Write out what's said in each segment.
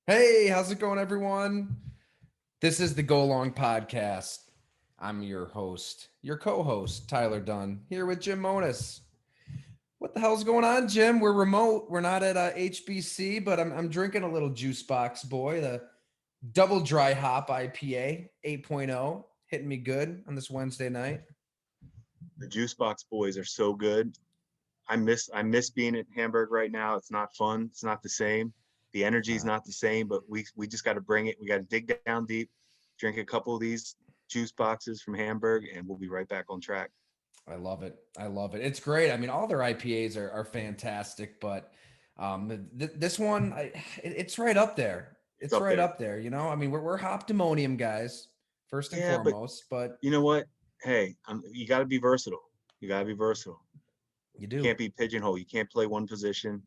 Hey, how's it going, everyone? This is the Go Long Podcast. I'm your host, your co-host, Tyler Dunn, here with Jim Monis. What the hell's going on, Jim? We're remote. We're not at HBC, but I'm drinking a little juice box, boy. The double dry hop IPA 8.0 hitting me good on this Wednesday night. The Juice Box boys are so good. I miss being at Hamburg right now. It's not fun. It's not the same. The energy is Uh, not the same, but we just got to bring it. We got to dig down deep, drink a couple of these juice boxes from Hamburg, and we'll be right back on track. I love it. I love it. It's great. I mean, all their IPAs are fantastic, but this one, it's right up there. It's It's up right there. up there. I mean, we're Hoptimonium guys first and Yeah, but foremost, but you know what? Hey, you got to be versatile. You got to be versatile. you You do. can't be pigeonholed. You can't play one position.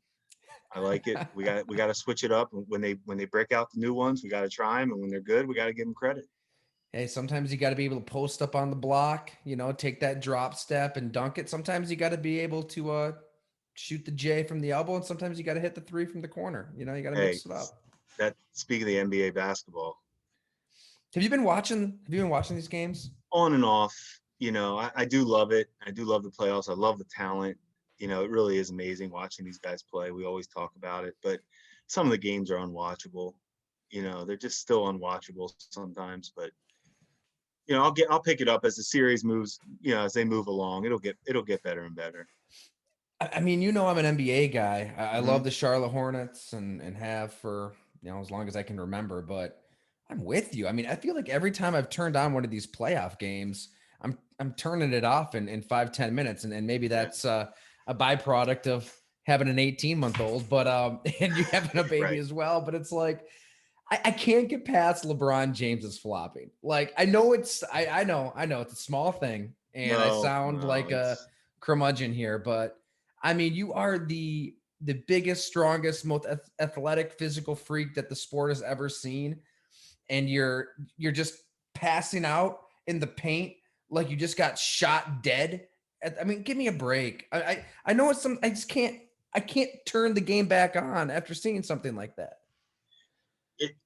I like it. We got to switch it up. When they break out the new ones, we got to try them, and when they're good, we got to give them credit. Hey, sometimes you got to be able to post up on the block, take that drop step and dunk it. Sometimes you got to be able to shoot the J from the elbow, and sometimes you got to hit the three from the corner. You got to Hey, mix it up. that speaking of the NBA basketball, Have you been watching these games? on and off, I do love it. I do love the playoffs. I love the talent. It really is amazing watching these guys play. We always talk about it, but some of the games are unwatchable. They're just still unwatchable sometimes. But I'll pick it up as the series moves. As they move along, it'll get better and better. I mean, I'm an NBA guy. I Hmm. love the Charlotte Hornets and have for as long as I can remember. But I'm with you. I mean, I feel like every time I've turned on one of these playoff games, I'm turning it off in 5-10 minutes, and maybe Yeah. that's a byproduct of having an 18-month-old, but and you having a baby Right. as well. But it's like I can't get past LeBron James's flopping. Like I know it's a small thing, and I No, sound no, like a curmudgeon here, but I mean, you are the biggest, strongest, most athletic, physical freak that the sport has ever seen, and you're just passing out in the paint like you just got shot dead. I mean, give me a break. I know it's some. I just can't. I can't turn the game back on after seeing something like that. it.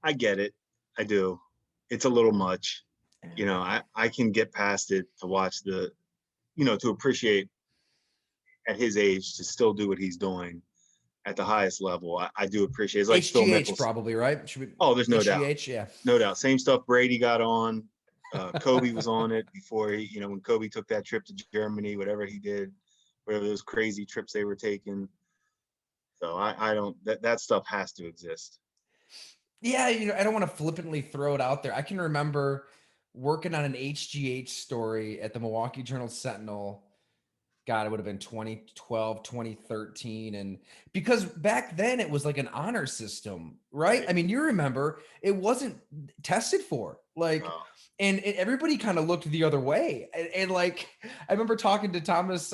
I get it. I do. It's a little much. I can get past it to watch to appreciate at his age to still do what he's doing at the highest level. I do appreciate it. It's like Phil HGH Mickelson. probably, right? Should we Oh, there's no doubt. HGH? Yeah. No doubt. Same stuff Brady got on. Kobe was on it before when Kobe took that trip to Germany, whatever he did, whatever those crazy trips they were taking. So I don't, that stuff has to exist. Yeah, I don't want to flippantly throw it out there. I can remember working on an HGH story at the Milwaukee Journal Sentinel. God, it would have been 2012, 2013. And because back then it was like an honor system, right? Right. I mean, you remember it wasn't tested for. Like, No. and everybody kind of looked the other way. And like, I remember talking to Thomas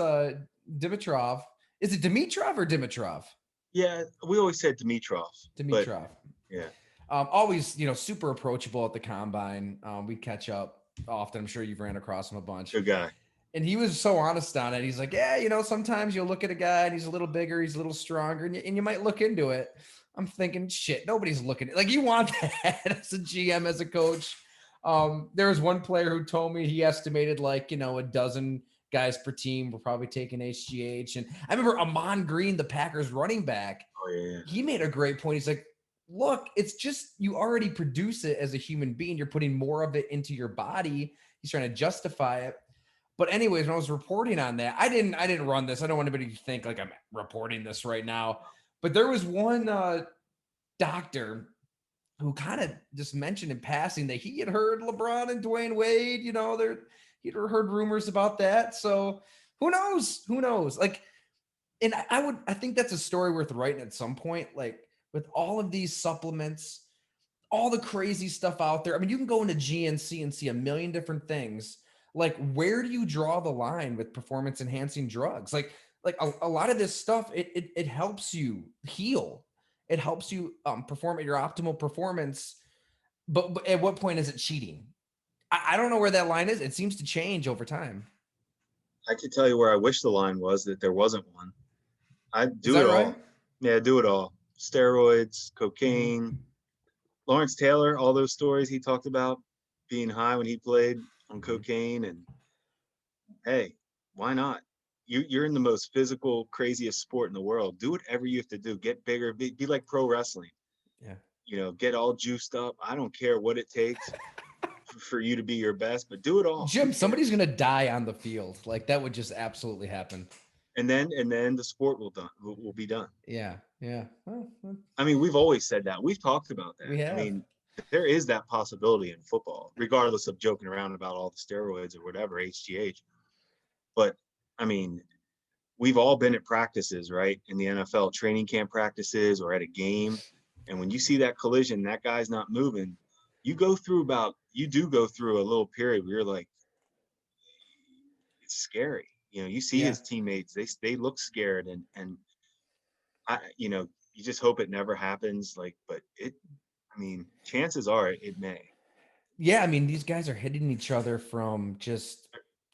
Dimitrov. Is it Dimitrov or Dimitrov? Yeah, we always said Dimitrov, but Dimitrov. yeah, Always, super approachable at the combine. We catch up often. I'm sure you've ran across him a bunch. good guy. And he was so honest on it. He's like, yeah, sometimes you'll look at a guy and he's a little bigger, he's a little stronger, and you might look into it. I'm thinking, shit, nobody's looking at like you want that as a GM, as a coach. There was one player who told me he estimated like, a dozen guys per team were probably taking HGH. And I remember Amon Green, the Packers running back, Oh yeah, he made a great point. He's like, look, it's just you already produce it as a human being. You're putting more of it into your body. He's trying to justify it. But anyways, when I was reporting on that, I didn't run this. I don't want anybody to think like I'm reporting this right now. But there was one doctor who kind of just mentioned in passing that he had heard LeBron and Dwayne Wade, he'd heard rumors about that. So who knows? Who knows? Like, and I think that's a story worth writing at some point. Like with all of these supplements, all the crazy stuff out there. I mean, you can go into GNC and see a million different things. Like, where do you draw the line with performance enhancing drugs? Like a lot of this stuff, it helps you heal. It helps you perform at your optimal performance. But at what point is it cheating? I don't know where that line is. It seems to change over time. I could tell you where I wish the line was that there wasn't one. I Is do that it right? all. Yeah, do it all. steroids, Mhm. cocaine. Lawrence Taylor, all those stories he talked about being high when he played on Mhm. cocaine. And hey, why not? You're in the most physical, craziest sport in the world. Do whatever you have to do. Get bigger. Be like pro wrestling. Yeah. Get all juiced up. I don't care what it takes for you to be your best, but do it all. Who Jim, somebody's cares? gonna die on the field. Like that would just absolutely happen. And then the sport will be done. Yeah. Yeah. Well, I mean, we've always said that. We've talked about that. we I have. mean, there is that possibility in football, regardless of joking around about all the steroids or whatever, HGH. But I mean, we've all been at practices, right? In the NFL training camp practices or at a game. And when you see that collision, that guy's not moving, you do go through a little period where you're like, it's scary. You see Yeah. his teammates, they look scared and you just hope it never happens. Like, but I mean, chances are it may. Yeah. I mean, these guys are hitting each other from just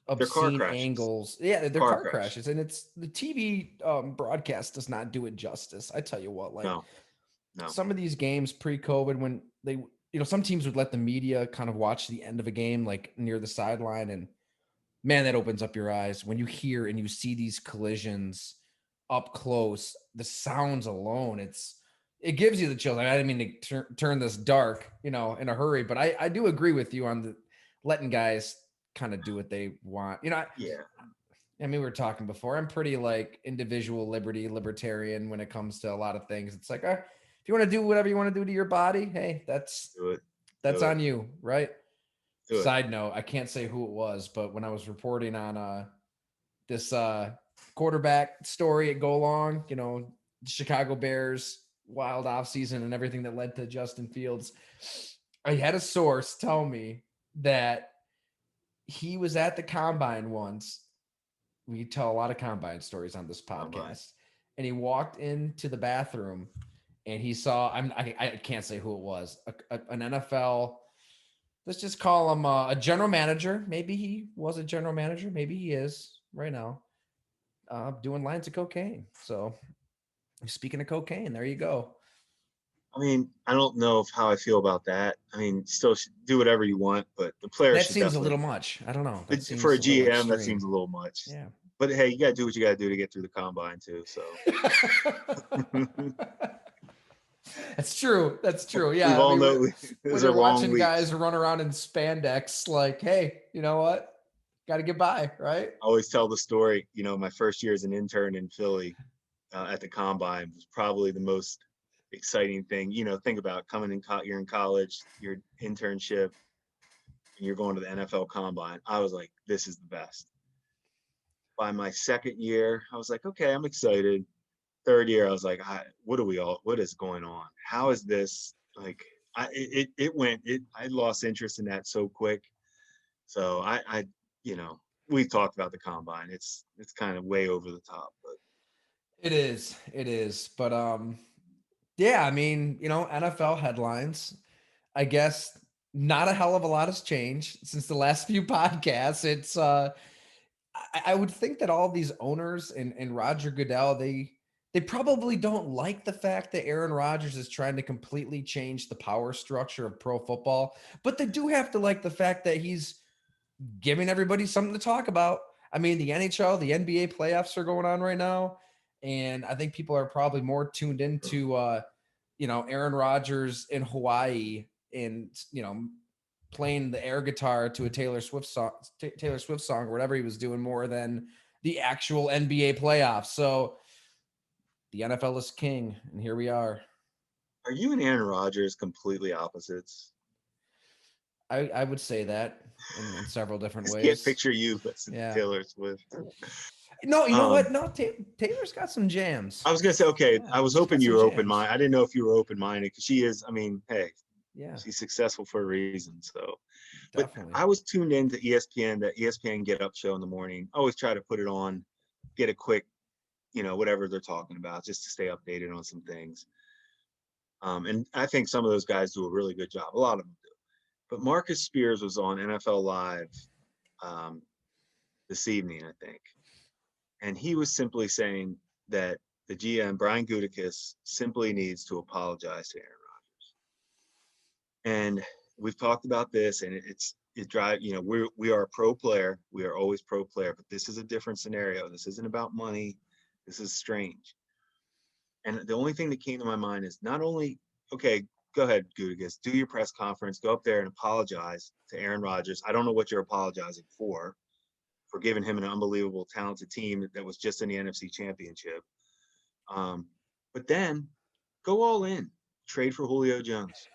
They're car obscene crashes, angles. Yeah, they're car car crashes. crashes, and it's the TV broadcast does not do it justice. I tell you what, like No, no. some of these games pre-COVID, when they, some teams would let the media kind of watch the end of a game, like near the sideline, and man, that opens up your eyes when you hear and you see these collisions up close. The sounds alone, it gives you the chills. I didn't mean to turn this dark, in a hurry, but I do agree with you on the letting guys kind of do what they want. Yeah, I mean, we were talking before. I'm pretty like individual libertarian when it comes to a lot of things. It's like, if you want to do whatever you want to do to your body, hey, that's do it, that's do it, on you, right? do it. Side note, I can't say who it was, but when I was reporting on this quarterback story at Go Long, Chicago Bears wild offseason and everything that led to Justin Fields, I had a source tell me that he was at the combine once. We tell a lot of combine stories on this Combine. podcast. And he walked into the bathroom and he saw, I can't say who it was, an NFL, let's just call him a general manager. Maybe he was a general manager. Maybe he is right now, doing lines of cocaine. So speaking of cocaine, there you go. I mean, I don't know how I feel about that. I mean, still do whatever you want, but the player That should seems a definitely, little much. I don't know. That for a seems a little GM, that seems extreme. a little much. Yeah. But hey, you got to do what you got to do to get through the combine too. So That's true. That's true. we've Yeah. I all mean, know when those are you're long watching weeks. guys run around in spandex, like, hey, you know what? Got to get by, right? I always tell the story. My first year as an intern in Philly at the combine was probably the most exciting thing. Think about coming you're in college, your internship, and you're going to the NFL combine. I was like, this is the best. By my second year, I was like, okay, I'm excited. Third year, I was like, what is going on? How is this like? I lost interest in that so quick. So you know, we talked about the combine. It's kind of way over the top, but It is. It is. But yeah, I mean, NFL headlines. I guess not a hell of a lot has changed since the last few podcasts. It's I would think that all these owners and Roger Goodell, they probably don't like the fact that Aaron Rodgers is trying to completely change the power structure of pro football, but they do have to like the fact that he's giving everybody something to talk about. I mean, the NHL, the NBA playoffs are going on right now, and I think people are probably more tuned into Aaron Rodgers in Hawaii and playing the air guitar to a Taylor Swift song or whatever he was doing more than the actual NBA playoffs. So the NFL is king, and here we are. are you and Aaron Rodgers completely opposites? I would say that in several different I just can't ways. picture you listening to Yeah. Taylor Swift. No, you know what? Um, No, Taylor's got some jams. I was gonna say, okay, Yeah, I was she's hoping got you some were open jams. minded. I didn't know if you were open minded because she is. I mean, hey, Yeah, she's successful for a reason. So, but definitely. I was tuned into ESPN, the ESPN Get Up show in the morning. I always try to put it on, get a quick, whatever they're talking about, just to stay updated on some things. And I think some of those guys do a really good job. A lot of them do. But Marcus Spears was on NFL Live um, this evening, I think, and he was simply saying that the GM, Brian Gutekunst, simply needs to apologize to Aaron Rodgers. And we've talked about this, and it drives, we are a pro player. We are always pro player, but this is a different scenario. This isn't about money. This is strange. And the only thing that came to my mind is not only, okay, go ahead, Gutekunst, do your press conference, go up there and apologize to Aaron Rodgers. I don't know what you're apologizing for giving him an unbelievable, talented team that was just in the NFC Championship. But then go all in, trade for Julio Jones.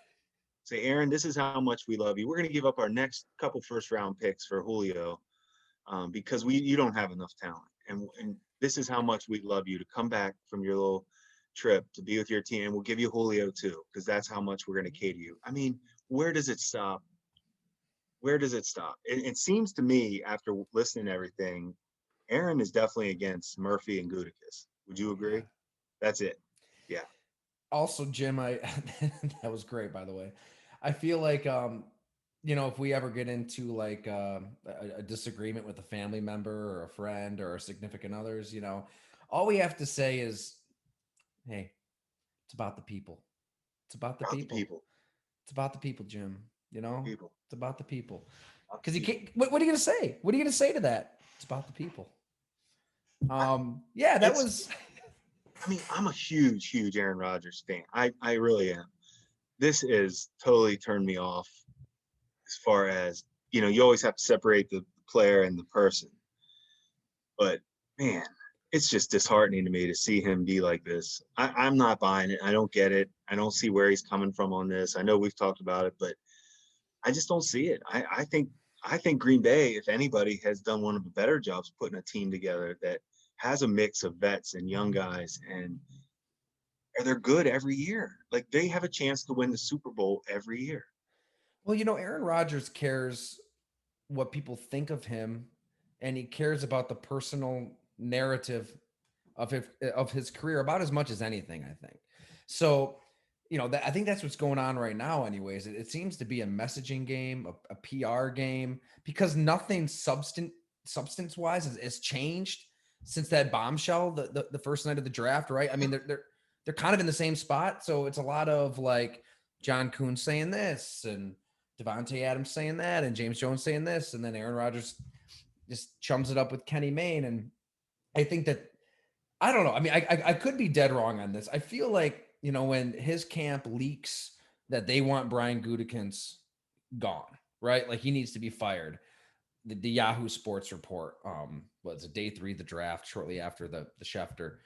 Say, Aaron, this is how much we love you. We're going to give up our next couple first round picks for Julio because you don't have enough talent. And this is how much we love you to come back from your little trip to be with your team. And we'll give you Julio too, because that's how much we're going to cater you. I mean, where does it stop? Where does it stop? It seems to me, after listening to everything, Aaron is definitely against Murphy and Gutekunst. Would you agree? Yeah. That's it. Yeah. Also, Jim, I that was great, by the way. I feel like if we ever get into like a disagreement with a family member or a friend or a significant others, all we have to say is, hey, it's about the people. It's about the About the people. people. It's about the people, Jim. People. It's about the people. About Because the you people. can't. What are you gonna say? What are you gonna say to that? It's about the people. I, Yeah, that it's was. I mean, I'm a huge, huge Aaron Rodgers fan. I really am. This is totally turned me off as far as, you always have to separate the player and the person. But man, it's just disheartening to me to see him be like this. I'm not buying it. I don't get it. I don't see where he's coming from on this. I know we've talked about it, but I just don't see it. I think Green Bay, if anybody, has done one of the better jobs putting a team together that has a mix of vets and young guys, and they're good every year. Like, they have a chance to win the Super Bowl every year. Well, Aaron Rodgers cares what people think of him, and he cares about the personal narrative of his career about as much as anything, I think. So, I think that's what's going on right now. Anyways, it seems to be a messaging game, a PR game, because nothing substance wise has changed since that bombshell the first night of the draft, right? I mean, they're kind of in the same spot, so it's a lot of like John Kuhn saying this and Devontae Adams saying that and James Jones saying this, and then Aaron Rodgers just chums it up with Kenny Mayne. And I think that I don't know. I mean, I could be dead wrong on this. I feel like, when his camp leaks that they want Brian Gutekunst gone, right? Like he needs to be fired. The Yahoo Sports report was it day 3 of the draft, shortly after the Schefter.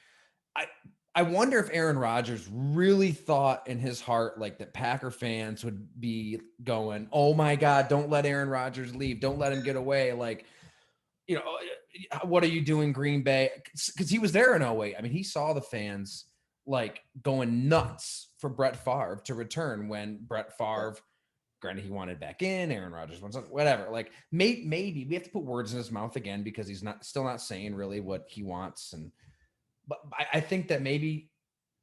I I wonder if Aaron Rodgers really thought in his heart like that Packer fans would be going, "Oh my God, don't let Aaron Rodgers leave. Don't let him get away." Like, what are you doing, Green Bay? Because he was there in 08. I mean, he saw the fans like going nuts for Brett Favre to return when Brett Favre, granted, he wanted back in, Aaron Rodgers wants whatever. Like, maybe we have to put words in his mouth again because he's still not saying really what he wants. But I think that maybe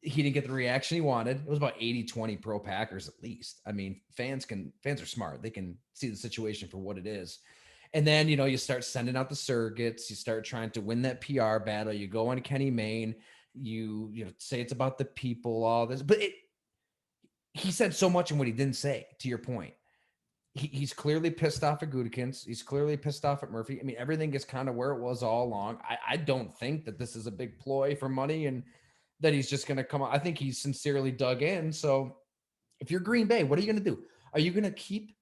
he didn't get the reaction he wanted. It was about 80-20 pro Packers at least. I mean, fans are smart. They can see the situation for what it is. And then, you start sending out the surrogates, you start trying to win that PR battle, you go on Kenny Mayne, you say it's about the people, all this, but he said so much in what he didn't say, to your point. He's clearly pissed off at Gutekunst. He's clearly pissed off at Murphy. I mean, everything is kind of where it was all along. I don't think that this is a big ploy for money and that he's just going to come on. I think he's sincerely dug in. So if you're Green Bay, what are you going to do? Are you going to keep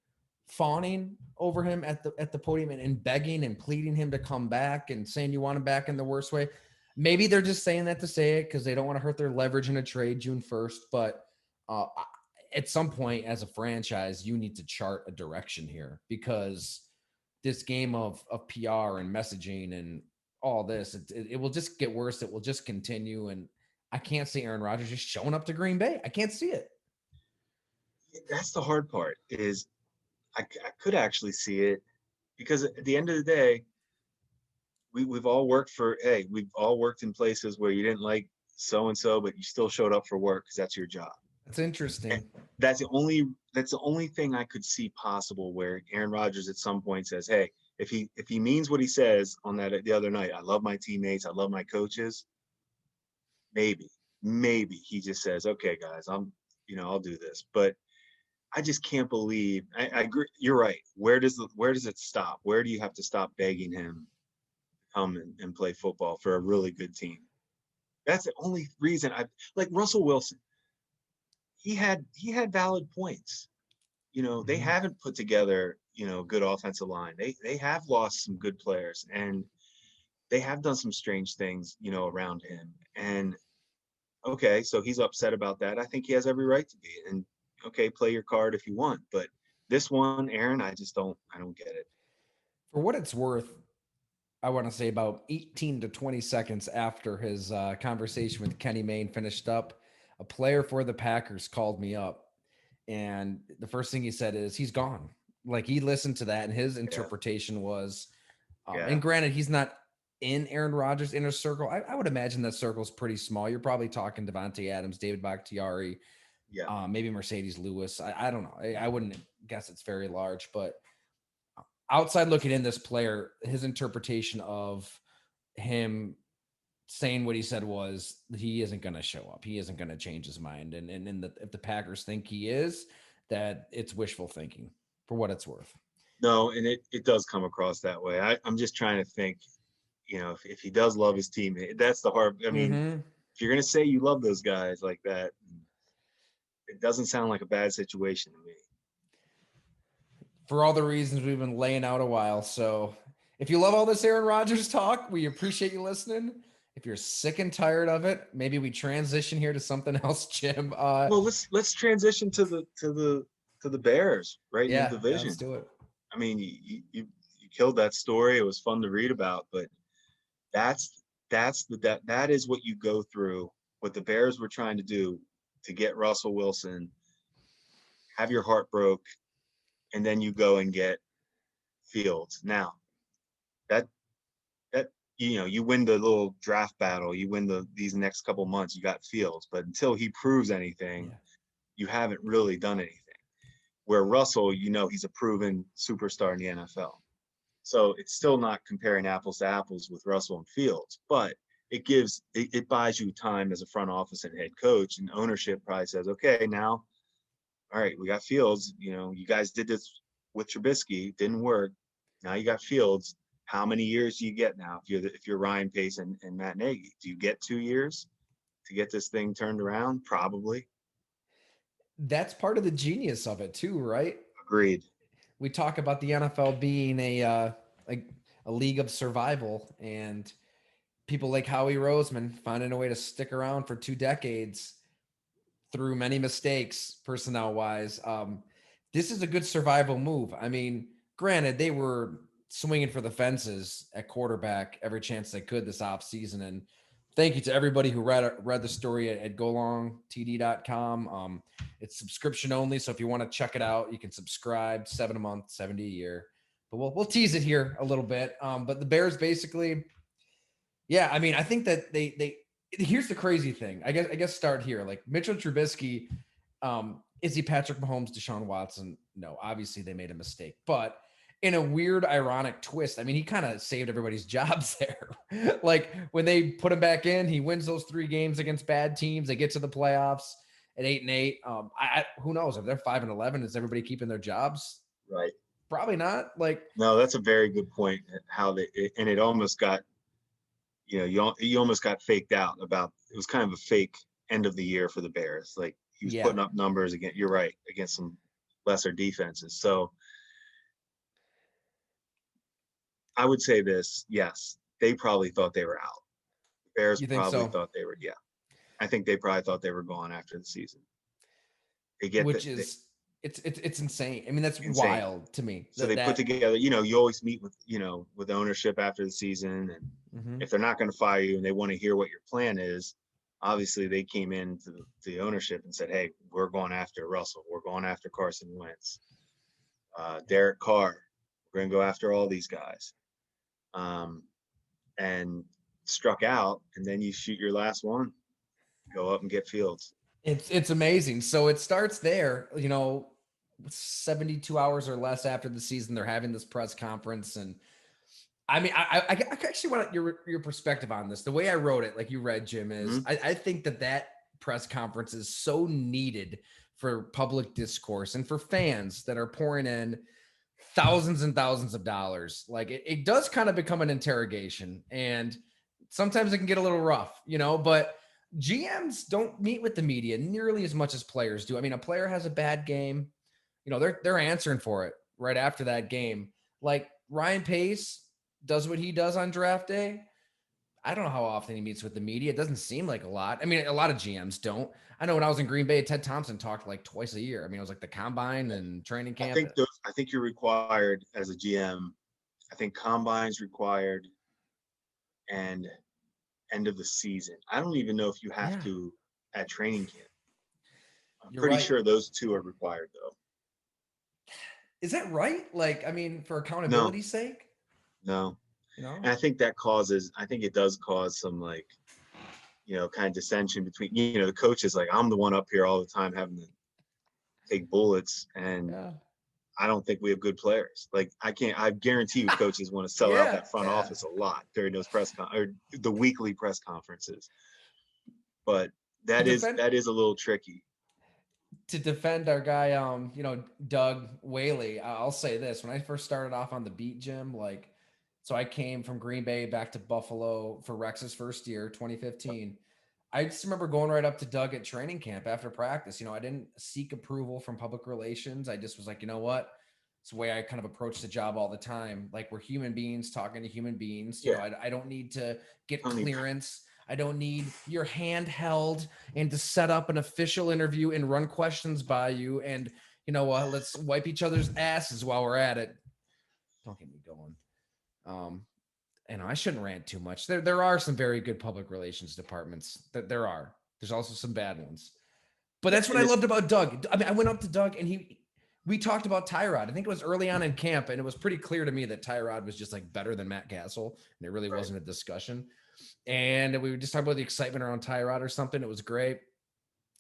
fawning over him at the podium and begging and pleading him to come back and saying you want him back in the worst way? Maybe they're just saying that to say it because they don't want to hurt their leverage in a trade June 1st. But at some point as a franchise, you need to chart a direction here because this game of PR and messaging and all this, it will just get worse. It will just continue. And I can't see Aaron Rodgers just showing up to Green Bay. I can't see it. That's the hard part is I could actually see it because at the end of the day, we've all worked in places where you didn't like so-and-so, but you still showed up for work because that's your job. That's interesting. And that's the only thing I could see possible where Aaron Rodgers at some point says, hey, if he means what he says on that the other night, I love my teammates, I love my coaches, maybe he just says, okay, guys, I'll do this. But I just can't believe. I agree. You're right. Where does it stop? Where do you have to stop begging him to come and play football for a really good team? That's the only reason I like Russell Wilson. He had valid points. They Mhm. haven't put together, good offensive line. They have lost some good players, and they have done some strange things, around him. And okay, so he's upset about that. I think he has every right to be. And okay, play your card if you want, but this one, Aaron, I don't get it. For what it's worth, I want to say about 18 to 20 seconds after his conversation with Kenny Mayne finished up, a player for the Packers called me up. And the first thing he said is, he's gone. Like, he listened to that, and his Yeah, interpretation was, yeah, and granted, he's not in Aaron Rodgers' inner circle. I would imagine that circle's pretty small. You're probably talking Devontae Adams, David Bakhtiari, yeah. maybe Mercedes Lewis. I don't know. I wouldn't guess it's very large, but outside looking in, this player, his interpretation of him saying what he said was, he isn't going to show up. He isn't going to change his mind. And if the Packers think he is, that it's wishful thinking, for what it's worth. No, and it does come across that way. I'm just trying to think, if he does love his team, that's the hard. I mean, Mm-hmm. if you're gonna say you love those guys like that, it doesn't sound like a bad situation to me. For all the reasons we've been laying out a while. So if you love all this Aaron Rodgers talk, we appreciate you listening. If you're sick and tired of it, maybe we transition here to something else, Jim. Well, let's transition to the Bears right in the Yeah, let's division. do it. I mean, you killed that story. It was fun to read about, but that's that is what you go through. What the Bears were trying to do to get Russell Wilson, have your heart broke, and then you go and get Fields. Now that that you win the little draft battle, you win these next couple months, you got Fields, but until he proves anything, Yeah. you haven't really done anything. Where Russell, he's a proven superstar in the NFL. So it's still not comparing apples to apples with Russell and Fields, but it buys you time as a front office and head coach, and ownership probably says, okay, now, all right, we got Fields. You guys did this with Trubisky, didn't work. Now you got Fields. How many years do you get now? If you're Ryan Pace and Matt Nagy, do you get 2 years to get this thing turned around? Probably. That's part of the genius of it too, right? Agreed. We talk about the NFL being like a league of survival, and people like Howie Roseman finding a way to stick around for 2 decades through many mistakes, personnel wise. This is a good survival move. I mean, granted, they were swinging for the fences at quarterback every chance they could this offseason. And thank you to everybody who read the story at golongtd.com. It's subscription only. So if you want to check it out, you can subscribe, 7 a month, 70 a year. But we'll tease it here a little bit. But the Bears basically, yeah, I mean, I think that they here's the crazy thing. I guess start here. Like Mitchell Trubisky, is he Patrick Mahomes, Deshaun Watson? No, obviously they made a mistake, but in a weird, ironic twist, I mean, he kind of saved everybody's jobs there. Like when they put him back in, he wins those 3 games against bad teams. They get to the playoffs at 8-8. Who knows if they're 5-11? Is everybody keeping their jobs? Right. Probably not. Like, No, that's a very good point. How and it almost got, you almost got faked out about. It was kind of a fake end of the year for the Bears. Like he was yeah, putting up numbers again. You're right, against some lesser defenses. So I would say this: yes, they probably thought they were out. The Bears you think probably so? thought they were. Yeah, I think they probably thought they were gone after the season. They get Which is it's insane. I mean, that's insane. wild to me. So they put That together, you always meet with ownership after the season, and mhm. if they're not going to fire you and they want to hear what your plan is, obviously they came in to the ownership and said, hey, we're going after Russell, we're going after Carson Wentz, Derek Carr, we're going to go after all these guys, and struck out, and then you shoot your last one, go up and get Fields. It's amazing. So it starts there, 72 hours or less after the season, they're having this press conference, and I mean, I actually want your perspective on this. The way I wrote it, like you read, Jim, is Mhm. I think that press conference is so needed for public discourse and for fans that are pouring in thousands and thousands of dollars. Like it does kind of become an interrogation, and sometimes it can get a little rough, but GMs don't meet with the media nearly as much as players do. I mean, a player has a bad game, they're answering for it right after that game. Like Ryan Pace does what he does on draft day. I don't know how often he meets with the media. It doesn't seem like a lot. I mean, a lot of GMs don't. I know when I was in Green Bay, Ted Thompson talked like twice a year. I mean, it was like the combine and training camp. I think you're required as a GM. I think combine's required and end of the season. I don't even know if you have Yeah, to at training camp. I'm you're pretty right. sure those two are required though. Is that right? Like, I mean, for No, accountability's sake, no. you know? And I think it does cause some like, kind of dissension between, the coaches. Like I'm the one up here all the time having to take bullets, and Yeah. I don't think we have good players. Like I guarantee you coaches want to sell out Yeah. that front Yeah. office a lot during those or the weekly press conferences. But To that is defend that is a little tricky. to defend our guy, Doug Whaley, I'll say this. When I first started off on the beat, Jim, like, so I came from Green Bay back to Buffalo for Rex's first year, 2015. I just remember going right up to Doug at training camp after practice. I didn't seek approval from public relations. I just was like, you know what? It's the way I kind of approach the job all the time. Like we're human beings talking to human beings. Yeah. I don't need to get Tony, clearance. I don't need your hand held and to set up an official interview and run questions by you. And let's wipe each other's asses while we're at it. Don't get me going. Um, I shouldn't rant too much. There are some very good public relations departments. There are. There's also some bad ones. But yeah, that's what and I this loved about Doug. I mean, I went up to Doug and we talked about Tyrod. I think it was early on in camp, and it was pretty clear to me that Tyrod was just like better than Matt Castle, and it really right. wasn't a discussion. And we were just talking about the excitement around Tyrod or something. It was great.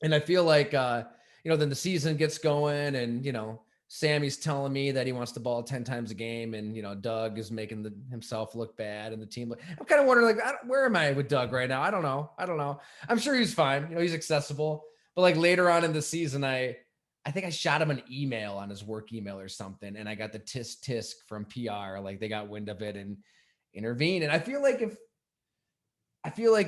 And I feel like then the season gets going, and Sammy's telling me that he wants the ball 10 times a game, and Doug is making himself look bad, and the team. I'm kind of wondering, like, where am I with Doug right now? I don't know. I'm sure he's fine. He's accessible. But like later on in the season, I think I shot him an email on his work email or something, and I got the tisk tisk from PR. Like they got wind of it and intervened. And I feel like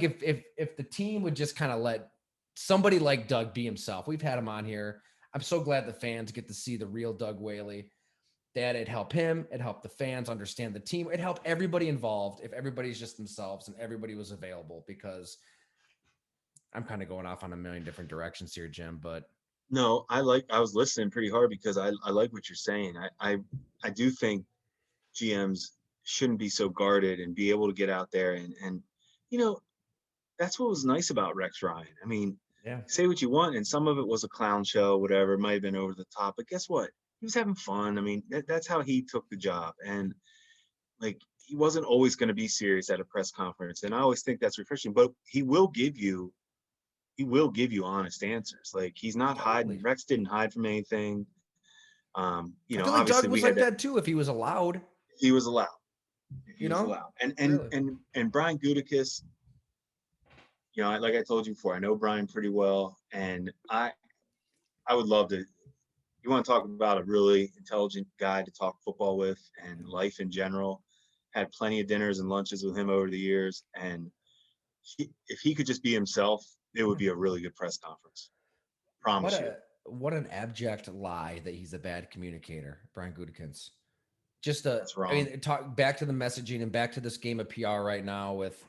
if the team would just kind of let somebody like Doug be himself. We've had him on here. I'm so glad the fans get to see the real Doug Whaley. That it helped him, it helped the fans understand the team, it helped everybody involved if everybody's just themselves and everybody was available. Because I'm kind of going off on a million different directions here, Jim. But No, I was listening pretty hard because I like what you're saying. I do think GMs shouldn't be so guarded and be able to get out there and you know, that's what was nice about Rex Ryan. I mean, yeah, say what you want, and some of it was a clown show, whatever. It might have been over the top, but guess what? He was having fun. I mean, that's how he took the job, and like he wasn't always going to be serious at a press conference. And I always think that's refreshing. But he will give you honest answers. Like he's not hiding. totally. Rex didn't hide from anything. I feel like Obviously Doug we was had like that. that too if he was allowed, He was allowed. He you was know? allowed. Really. And Brian Gutekunst, like I told you before, I know Brian pretty well, and I would love to. You want to talk about a really intelligent guy to talk football with and life in general. Had plenty of dinners and lunches with him over the years, and if he could just be himself, it would be a really good press conference. What Promise you. a what an abject lie that he's a bad communicator, Brian Gutekunst. Just a, That's I wrong. mean, talk back to the messaging and back to this game of PR right now with,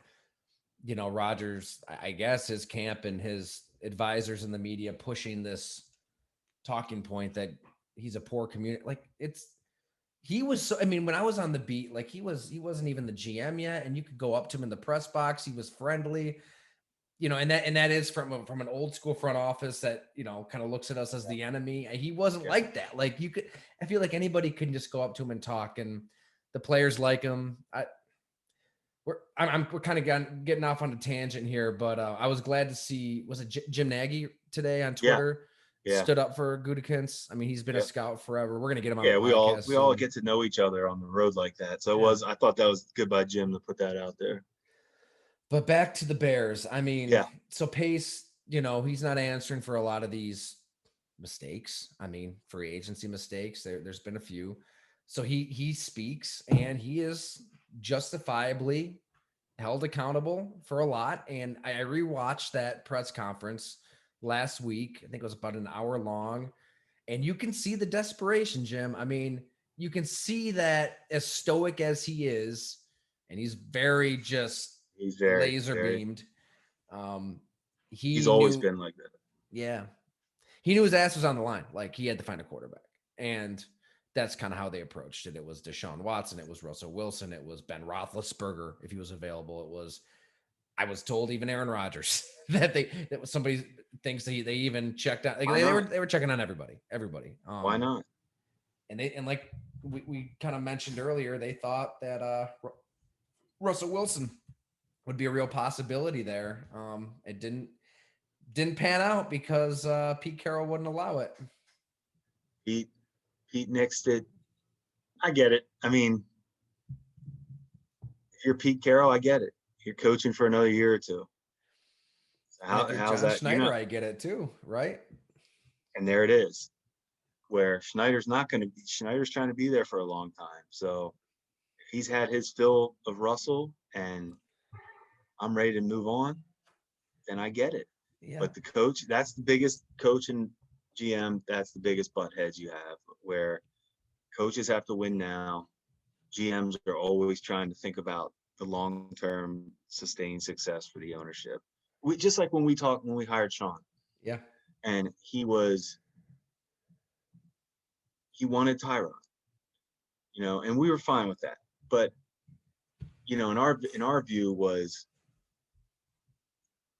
Rogers, I guess his camp and his advisors in the media pushing this talking point that he's a poor community. Like he was so, I mean, when I was on the beat, like he wasn't even the GM yet. And you could go up to him in the press box. He was friendly, and that is from an old school front office that kind of looks at us as the enemy. He wasn't Yeah. like that. Like I feel like anybody can just go up to him and talk, and the players like him. We're kind of getting off on a tangent here, but I was glad to see, was it Jim Nagy today on Yeah. Twitter? Yeah. stood up for Gutekunst. I mean, he's been a Yeah. scout forever. We're gonna get him on the Yeah. podcast We all soon. get to know each other on the road like that. So Yeah. I thought that was good by Jim to put that out there. But back to the Bears. I mean, Yeah. so Pace, he's not answering for a lot of these mistakes. I mean, free agency mistakes. There's been a few. So he speaks and he is justifiably held accountable for a lot. And I rewatched that press conference last week. I think it was about an hour long. And you can see the desperation, Jim. I mean, you can see that as stoic as he is, and he's very just He's very, laser very, beamed. Um, he's he always knew, been like that. yeah, he knew his ass was on the line. Like he had to find a quarterback, and that's kind of how they approached it. It was Deshaun Watson, it was Russell Wilson, it was Ben Roethlisberger if he was available. It was, I was told, even Aaron Rodgers that somebody thinks that they even checked out. Like Why not? they were checking on everybody. Why not? And like we kind of mentioned earlier, they thought that Russell Wilson would be a real possibility there. It didn't pan out because Pete Carroll wouldn't allow it. Pete, Pete nixed it. I get it. I mean, if you're Pete Carroll, I get it. You're coaching for another year or two. So And if you're how's John that? You're Schneider, not, I get it too, right? and there it is, where Schneider's not going to be. Schneider's trying to be there for a long time. So if he's had his fill of Russell, and I'm ready to move on, then I get it. Yeah. But the coach, that's the biggest coach and GM. That's the biggest butt heads you have, where coaches have to win now. GMs are always trying to think about the long-term sustained success for the ownership. We just like when we hired Sean, Yeah. and he wanted Tyrod, and we were fine with that. But in our view was,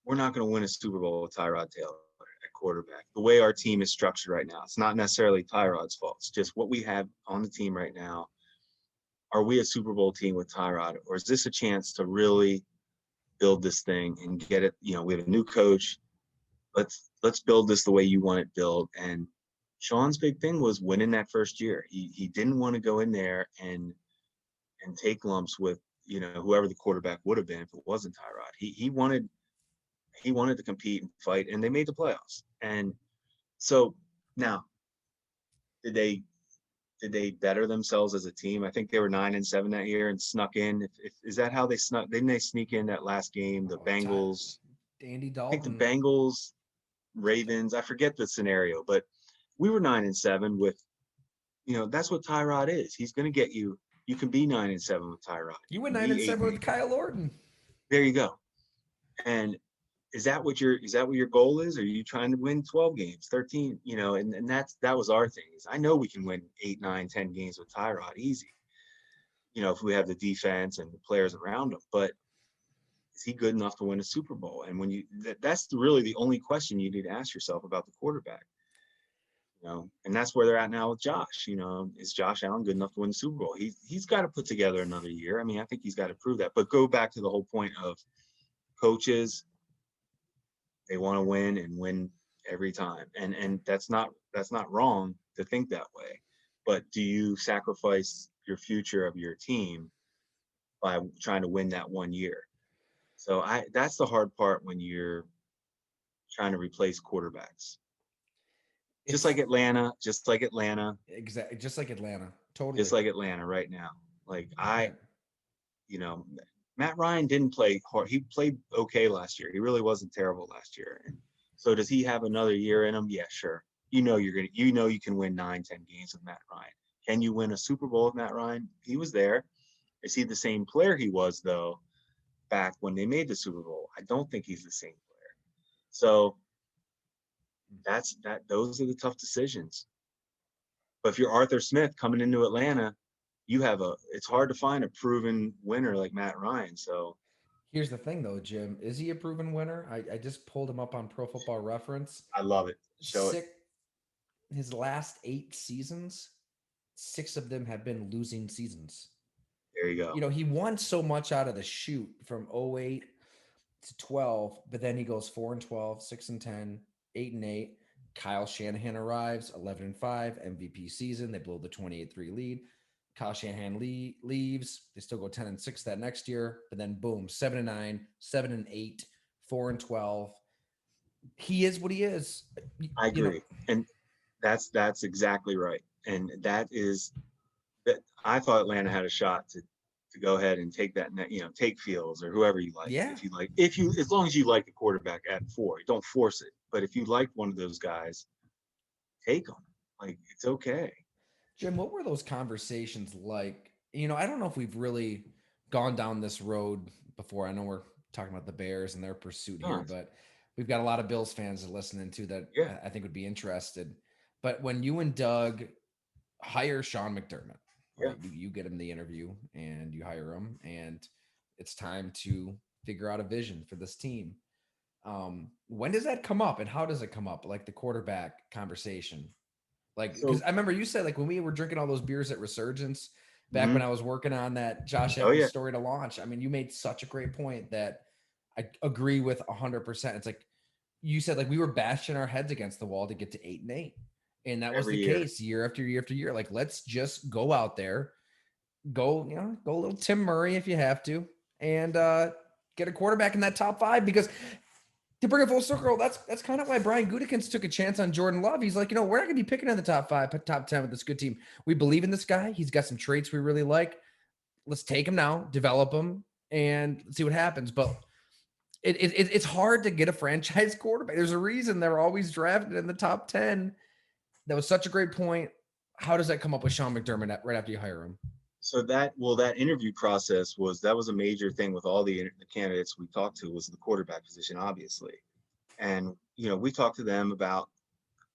we're not going to win a Super Bowl with Tyrod Taylor at quarterback. The way our team is structured right now, it's not necessarily Tyrod's fault. It's just what we have on the team right now. Are we a Super Bowl team with Tyrod, or is this a chance to really build this thing and get it? We have a new coach. Let's build this the way you want it built. And Sean's big thing was winning that first year. He didn't want to go in there and take lumps with whoever the quarterback would have been if it wasn't Tyrod. He wanted to compete and fight, and they made the playoffs. And so now, did they better themselves as a team? I think they were 9-7 that year and snuck in. Is that how they snuck? Didn't they sneak in that last game? The Bengals. Andy I think the Dalton. Bengals, Ravens. I forget the scenario, but we were 9-7 with. That's what Tyrod is. He's going to get you. You can be 9-7 with Tyrod. You went Be 9-7 with 8-8. Kyle Orton. There you go. And is that what your goal is? Are you trying to win 12 games, 13? And that was our thing. Is I know we can win 8, 9, 10 games with Tyrod easy. If we have the defense and the players around him. But is he good enough to win a Super Bowl? And when that's really the only question you need to ask yourself about the quarterback. And that's where they're at now with Josh. Is Josh Allen good enough to win the Super Bowl? He's got to put together another year. I mean, I think he's got to prove that. But go back to the whole point of coaches. They want to win and win every time. And that's not wrong to think that way. But do you sacrifice your future of your team by trying to win that one year? So that's the hard part when you're trying to replace quarterbacks. Just like Atlanta, Exactly, just like Atlanta. Totally. just like Atlanta right now. Like Right. Matt Ryan didn't play hard. He played okay last year. He really wasn't terrible last year. And so does he have another year in him? Yeah, sure. You can win 9, 10 games with Matt Ryan. Can you win a Super Bowl with Matt Ryan? He was there. Is he the same player he was though back when they made the Super Bowl? I don't think he's the same player. So those are the tough decisions. But if you're Arthur Smith coming into Atlanta, it's hard to find a proven winner like Matt Ryan. So Here's the thing, though, Jim. Is he a proven winner? I just pulled him up on Pro Football Reference. I love it. Show it. Six, his last 8 seasons, 6 of them have been losing seasons. There you go. He won so much out of the chute from 08 to 12, but then he goes 4-12, 6-10, 8-8. Kyle Shanahan arrives, 11-5, MVP season. They blow the 28-3 lead. Kyle Shanahan leaves. They still go 10-6 that next year, but then boom, 7-9, 7-8, 4-12. He is what he is. I You know, agree. And that's exactly right. And that is that I thought Atlanta had a shot to go ahead and take that net, take Fields or whoever you like. yeah. If you as long as you like the quarterback at 4, don't force it. But if you like one of those guys, take them. Like it's okay. Jim, what were those conversations like? I don't know if we've really gone down this road before. I know we're talking about the Bears and their pursuit No, here, but we've got a lot of Bills fans listening to that yeah, I think would be interested. But when you and Doug hire Sean McDermott, yeah. right? You get him the interview and you hire him, and it's time to figure out a vision for this team. When does that come up, and how does it come up? Like the quarterback conversation, like because So, I remember you said like when we were drinking all those beers at Resurgence back when mhm. I was working on that Josh Oh Allen yeah, story to launch. I mean, you made such a great point that I agree with 100%. It's like you said, like we were bashing our heads against the wall to get to 8-8. And that was every the year. case year after year after year. Like, let's just go out there, go, go a little Tim Murray if you have to, and get a quarterback in that top 5 because to bring it full circle, that's kind of why Brian Gutekunst took a chance on Jordan Love. He's like, we're not going to be picking in the top 5, top 10 with this good team. We believe in this guy. He's got some traits we really like. Let's take him now, develop him, and see what happens. But it's hard to get a franchise quarterback. There's a reason they're always drafted in the top 10. That was such a great point. How does that come up with Sean McDermott right after you hire him? So that interview process was a major thing with all the candidates we talked to was the quarterback position, obviously. And we talked to them about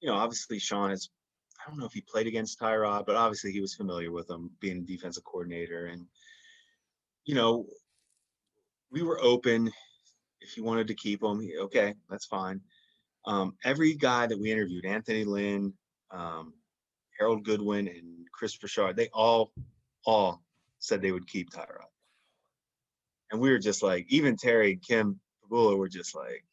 obviously Sean is I don't know if he played against Tyrod, but obviously he was familiar with him being a defensive coordinator. And you know we were open if you wanted to keep him. Okay, that's fine. Every guy that we interviewed, Anthony Lynn, um, Harold Goodwin, and Chris Bouchard, they all said they would keep Tyrod. And we were just like, even Terry and Kim Pagula were just like,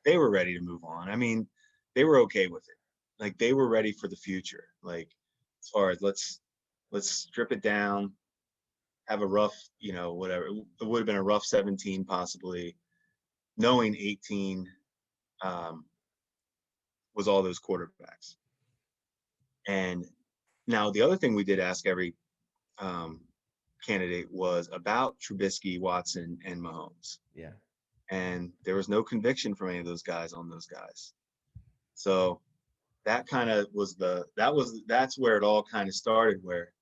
they were ready to move on. I mean, they were okay with it. Like they were ready for the future. Like as far as let's strip it down, have a rough, whatever. It would have been a rough 17 possibly, knowing 18 um, was all those quarterbacks. And now the other thing we did ask every um, candidate was about Trubisky, Watson, and Mahomes. Yeah. And there was no conviction from any of those guys on those guys. So that kind of was that's where it all kind of started where,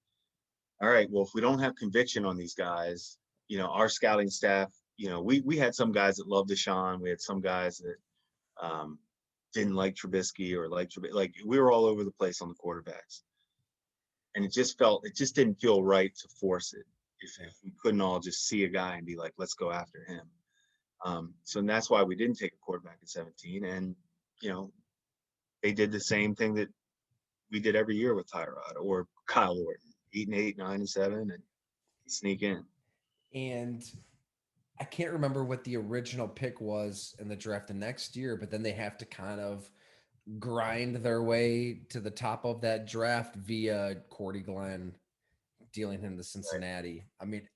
all right, well, if we don't have conviction on these guys, our scouting staff, we had some guys that loved Deshaun. We had some guys that didn't like Trubisky or like we were all over the place on the quarterbacks. And it just didn't feel right to force it if we couldn't all just see a guy and be like, let's go after him. So that's why we didn't take a quarterback at 17. And, they did the same thing that we did every year with Tyrod or Kyle Orton, 8-8, 9-7, and sneak in. And I can't remember what the original pick was in the draft the next year, but then they have to kind of grind their way to the top of that draft via Cordy Glenn dealing him to Right. Cincinnati. I mean,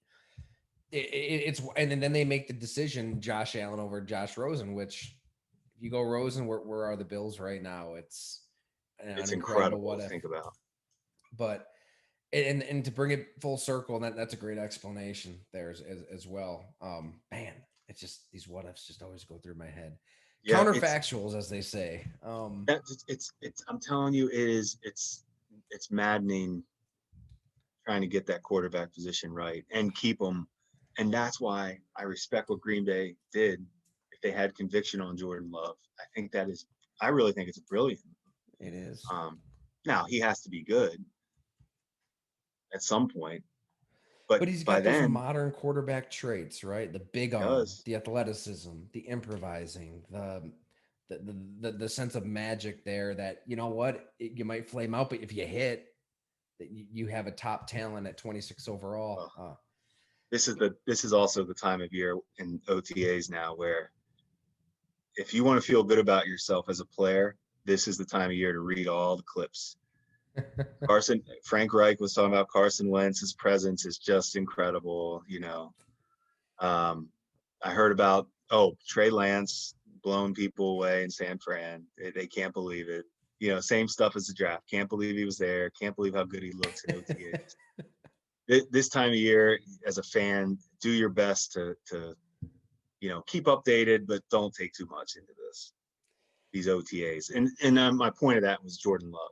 it's and then they make the decision Josh Allen over Josh Rosen, which if you go Rosen, where are the Bills right now? It's an It's incredible incredible what to if. think about. But and to bring it full circle, that's a great explanation there as well. Man, it's just these what ifs just always go through my head. Yeah, Counterfactuals, as they say. it's I'm telling you, it's maddening trying to get that quarterback position right and keep them. And that's why I respect what Green Bay did if they had conviction on Jordan Love. I really think it's brilliant. It is. Um, Now he has to be good at some point, But but he's by got those then modern quarterback traits, right? The big he arm, does. the athleticism, the improvising, the sense of magic there. That you might flame out, but if you hit, that you have a top talent at 26 overall. Uh, this is also the time of year in OTAs now where if you want to feel good about yourself as a player, this is the time of year to read all the clips. Frank Reich was talking about Carson Wentz's presence is just incredible. I heard about, Trey Lance blowing people away in San Fran. They can't believe it. Same stuff as the draft. Can't believe he was there. Can't believe how good he looks in OTAs. This time of year, as a fan, do your best to keep updated, but don't take too much into these OTAs. And my point of that was Jordan Love.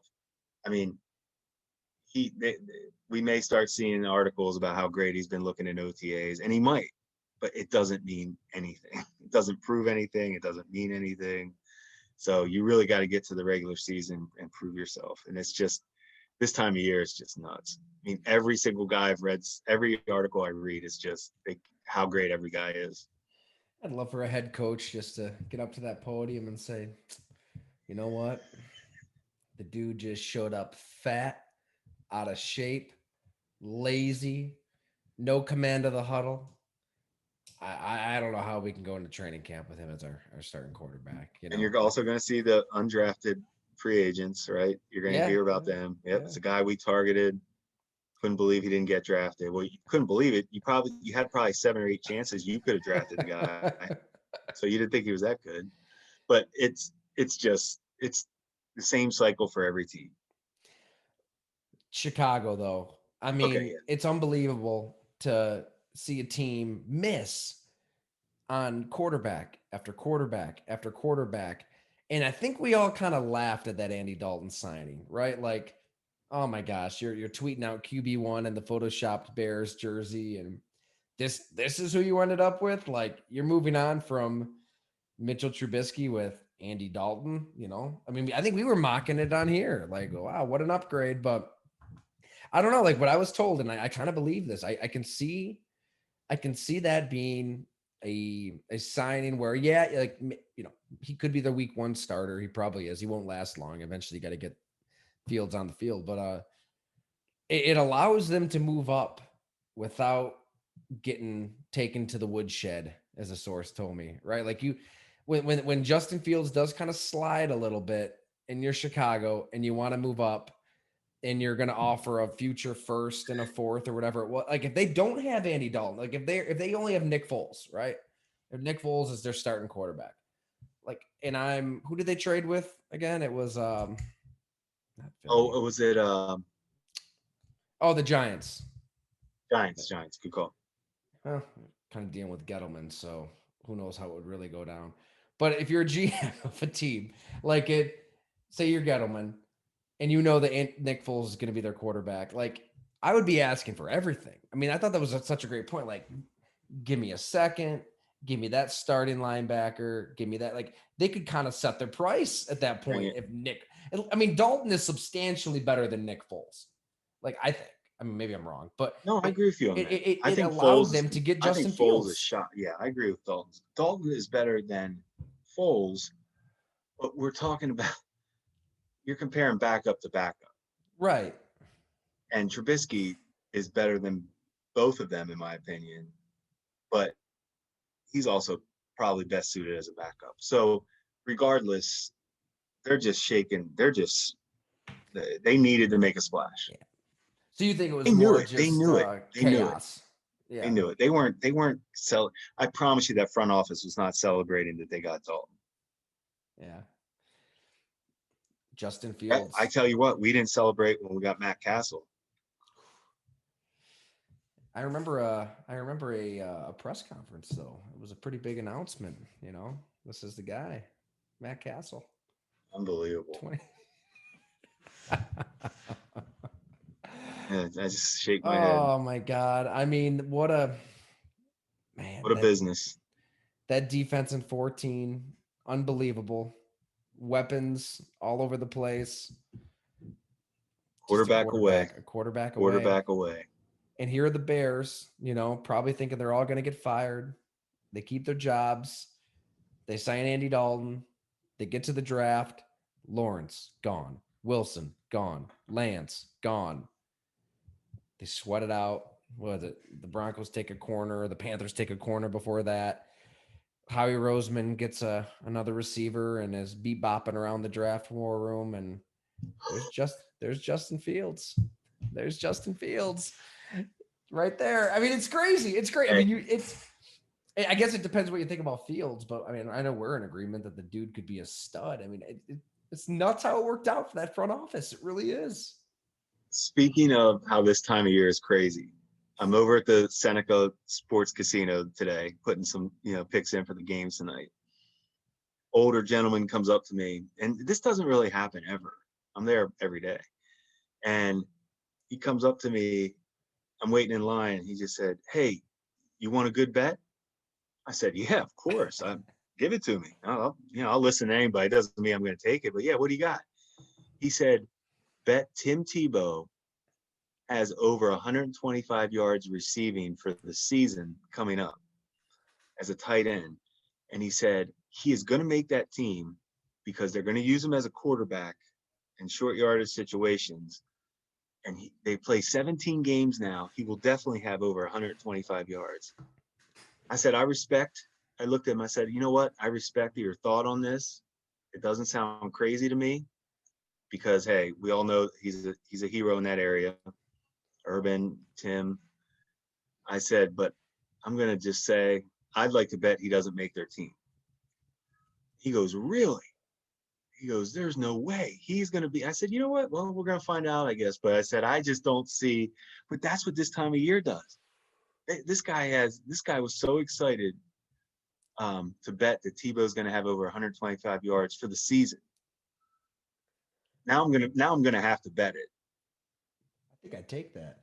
I mean, we may start seeing articles about how great he's been looking in OTAs, and he might, but it doesn't mean anything. It doesn't prove anything. It doesn't mean anything. So you really got to get to the regular season and prove yourself. And it's just, this time of year, it's just nuts. I mean, every single guy I've read, every article I read is just how great every guy is. I'd love for a head coach just to get up to that podium and say, you know what? The dude just showed up fat, out of shape, lazy, no command of the huddle. I don't know how we can go into training camp with him as our starting quarterback. And you're also going to see the undrafted free agents, right? You're going to hear about them. Yep, yeah. It's a guy we targeted. Couldn't believe he didn't get drafted. Well, you couldn't believe it. You had probably 7 or 8 chances you could have drafted the guy. So you didn't think he was that good. But it's the same cycle for every team. Chicago, though. I mean, It's unbelievable to see a team miss on quarterback after quarterback after quarterback. And I think we all kind of laughed at that Andy Dalton signing, right? Like, oh my gosh, you're tweeting out QB1 and the photoshopped Bears jersey, and this is who you ended up with. Like, you're moving on from Mitchell Trubisky with Andy Dalton. I mean, I think we were mocking it on here, like, wow, what an upgrade. But I don't know, like what I was told, and I kind of believe this. I can see that being a signing where, like, he could be the week 1 starter. He probably is. He won't last long. Eventually, you got to get Fields on the field, but it allows them to move up without getting taken to the woodshed, as a source told me, right? Like, when Justin Fields does kind of slide a little bit and you're Chicago and you want to move up and you're going to offer a future first and a fourth or whatever. Well, like, if they don't have Andy Dalton, like if they only have Nick Foles, right? If Nick Foles is their starting quarterback, like, and who did they trade with again? It was, was it? The Giants. Giants. Good call. Well, kind of dealing with Gettleman, so who knows how it would really go down. But if you're a GM of a team, like say you're Gettleman, and that Nick Foles is going to be their quarterback, like, I would be asking for everything. I mean, I thought that was such a great point. Like, give me a second, give me that starting linebacker, give me that. Like, they could kind of set their price at that point. Dalton is substantially better than Nick Foles. Like, I think. I mean, maybe I'm wrong, but no, I agree with you on that. I think allowed them to get Justin Fields. I think Foles is shot. Yeah, I agree with Dalton. Dalton is better than Foles, but we're talking about, you're comparing backup to backup, right? And Trubisky is better than both of them, in my opinion, but he's also probably best suited as a backup. So regardless, they're just shaking. They needed to make a splash. Yeah. So you think it was they more knew it. just they knew it. They chaos? Knew it. Yeah. They knew it. They weren't I promise you that front office was not celebrating that they got Dalton. Yeah. Justin Fields. I tell you what, we didn't celebrate when we got Matt Castle. I remember a press conference, though. It was a pretty big announcement. This is the guy, Matt Castle. Unbelievable. I just shake my head. Oh my God. I mean, what a business. That defense in 14, unbelievable. Weapons all over the place. Quarterback away. Quarterback away. And here are the Bears, probably thinking they're all going to get fired. They keep their jobs. They sign Andy Dalton. They get to the draft. Lawrence, gone. Wilson, gone. Lance, gone. They sweat it out. What was it? The Broncos take a corner. The Panthers take a corner before that. Howie Roseman gets another receiver and is beat bopping around the draft war room, and there's Justin Fields. There's Justin Fields right there. I mean, it's crazy. It's great. I Hey, mean, I guess it depends what you think about Fields, but I mean, I know we're in agreement that the dude could be a stud. I mean, it's nuts how it worked out for that front office. It really is. speaking of how this time of year is crazy, I'm over at the Seneca Sports Casino today, putting some, picks in for the games tonight. Older gentleman comes up to me, and this doesn't really happen ever. I'm there every day. And he comes up to me, I'm waiting in line. He just said, "Hey, you want a good bet?" I said, "Yeah, of course. Give it to me. I'll listen to anybody. It doesn't mean I'm going to take it, but yeah, what do you got?" He said, "Bet Tim Tebow has over 125 yards receiving for the season coming up as a tight end." And he said, he is going to make that team because they're going to use him as a quarterback in short yardage situations. And they play 17 games now. He will definitely have over 125 yards. I said, I looked at him, I said, you know what? I respect your thought on this. It doesn't sound crazy to me because, hey, we all know he's a hero in that area. Urban, Tim. I said, but I'm going to just say, I'd like to bet he doesn't make their team. He goes, really? He goes, there's no way he's going to be. I said, you know what? Well, we're going to find out, I guess. But I said, I just don't see. But that's what this time of year does. This guy was so excited to bet that Tebow's going to have over 125 yards for the season. Now I'm gonna have to bet it. I think I'd take that.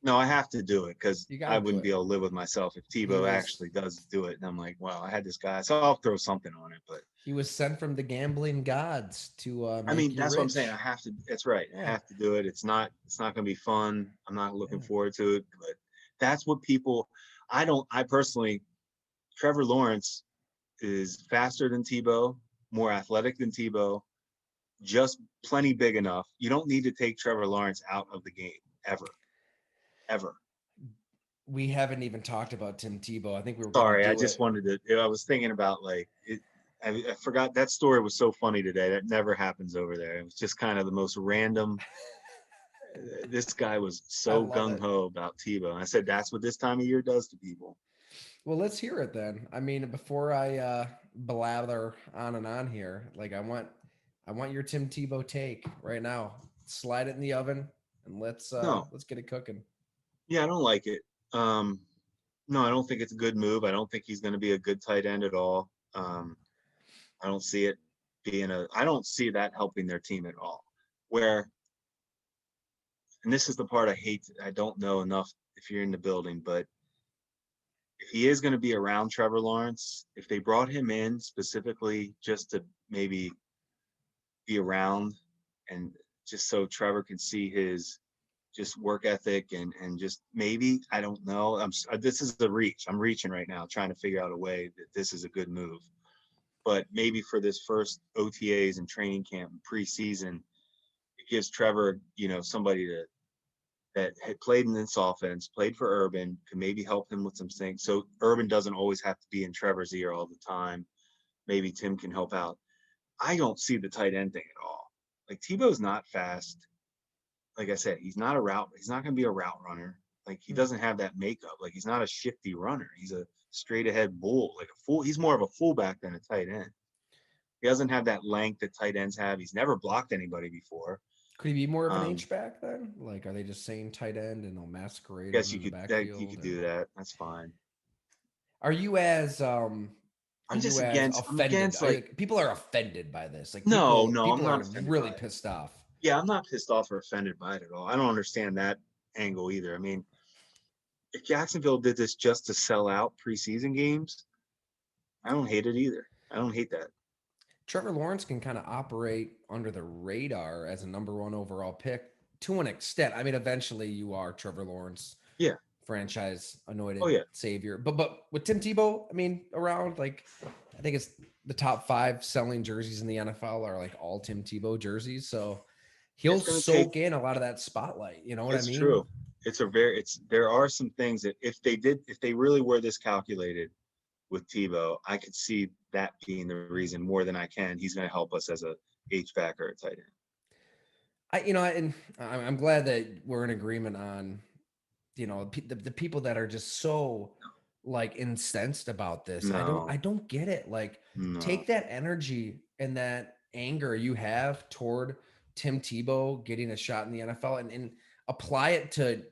No, I have to do it because You got I to do wouldn't be it. able to live with myself if He Tebow was actually does do it. And I'm like, wow, I had this guy, so I'll throw something on it. But he was sent from the gambling gods to I make mean, you that's what I'm saying. I rich. have to. That's right. I Yeah, have to do it. It's not going to be fun. I'm not looking yeah. forward to it. But that's what people. I don't. I personally, Trevor Lawrence is faster than Tebow, more athletic than Tebow, just plenty big enough. You don't need to take Trevor Lawrence out of the game ever, ever. We haven't even talked about Tim Tebow. I think we were gonna Sorry, I do just it. wanted to. I was thinking about like it. I forgot that story was so funny today. That never happens over there. It was just kind of the most random. This guy was I so love gung it. ho about Tebow. I said that's what this time of year does to people. Well, let's hear it then. I mean, before I blather on and on here, like I want your Tim Tebow take right now. Slide it in the oven and No, let's get it cooking. yeah, I don't like it. Um, no, I don't think it's a good move. I don't think he's going to be a good tight end at all. I don't see it being a. I don't see that helping their team at all. Where, and this is the part I hate. I don't know enough if you're in the building, but if he is going to be around Trevor Lawrence, if they brought him in specifically just to maybe be around and just so Trevor can see his just work ethic and just maybe I don't know. This is a reach. I'm reaching right now, trying to figure out a way that this is a good move. But maybe for this first OTAs and training camp and preseason, it gives Trevor, somebody that had played in this offense, played for Urban, could maybe help him with some things. So Urban doesn't always have to be in Trevor's ear all the time. Maybe Tim can help out. I don't see the tight end thing at all. Like Tebow's not fast. Like I said, he's not a route. He's not going to be a route runner. Like he doesn't have that makeup. Like he's not a shifty runner. He's a straight ahead bull. Like a full. He's more of a fullback than a tight end. He doesn't have that length that tight ends have. He's never blocked anybody before. Could he be more of an Um, H back then? Like, are they just saying tight end and they'll masquerade him guess in the you backfield? could Or do that. That's fine. are you as are I'm just you as against. I'm offended? against like People are offended by this. Like no, people no. I'm people not are offended really by it. pissed off. Yeah, I'm not pissed off or offended by it at all. I don't understand that angle either. I mean, if Jacksonville did this just to sell out preseason games, I don't hate it either. I don't hate that. Trevor Lawrence can kind of operate under the radar as a number one overall pick to an extent. I mean, eventually you are Trevor Lawrence, Yeah. franchise Oh anointed yeah. savior. But with Tim Tebow, I mean, around like I think it's the top five selling jerseys in the NFL are like all Tim Tebow jerseys. So he'll It's gonna take. soak in a lot of that spotlight. You know what I It's mean? true. It's a very. It's there are some things that if they really were this calculated, with Tebow, I could see that being the reason more than I can. He's going to help us as a H-back or a tight end. And I'm glad that we're in agreement on, the people that are just so like incensed about this. I No, don't get it. Like, no. take that energy and that anger you have toward Tim Tebow getting a shot in the NFL, and apply it to,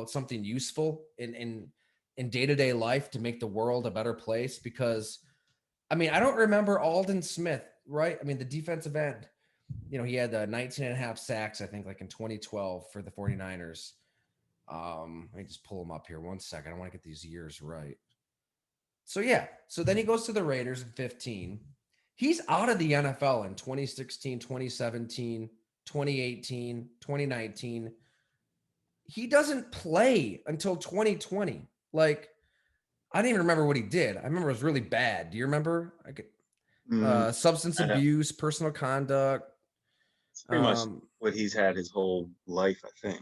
something useful in day-to-day life to make the world a better place. Because I mean, I don't remember Alden Smith, right? I mean, the defensive end, he had 19 and a half sacks, I think, like in 2012 for the 49ers. Let me just pull him up here 1 second. I want to get these years right. So yeah, so then he goes to the Raiders in 15. He's out of the NFL in 2016, 2017, 2018, 2019. He doesn't play until 2020. Like, I didn't even remember what he did. I remember it was really bad. Do you remember? Mm, Substance I know. abuse, personal conduct. It's pretty much Um, what he's had his whole life, I think.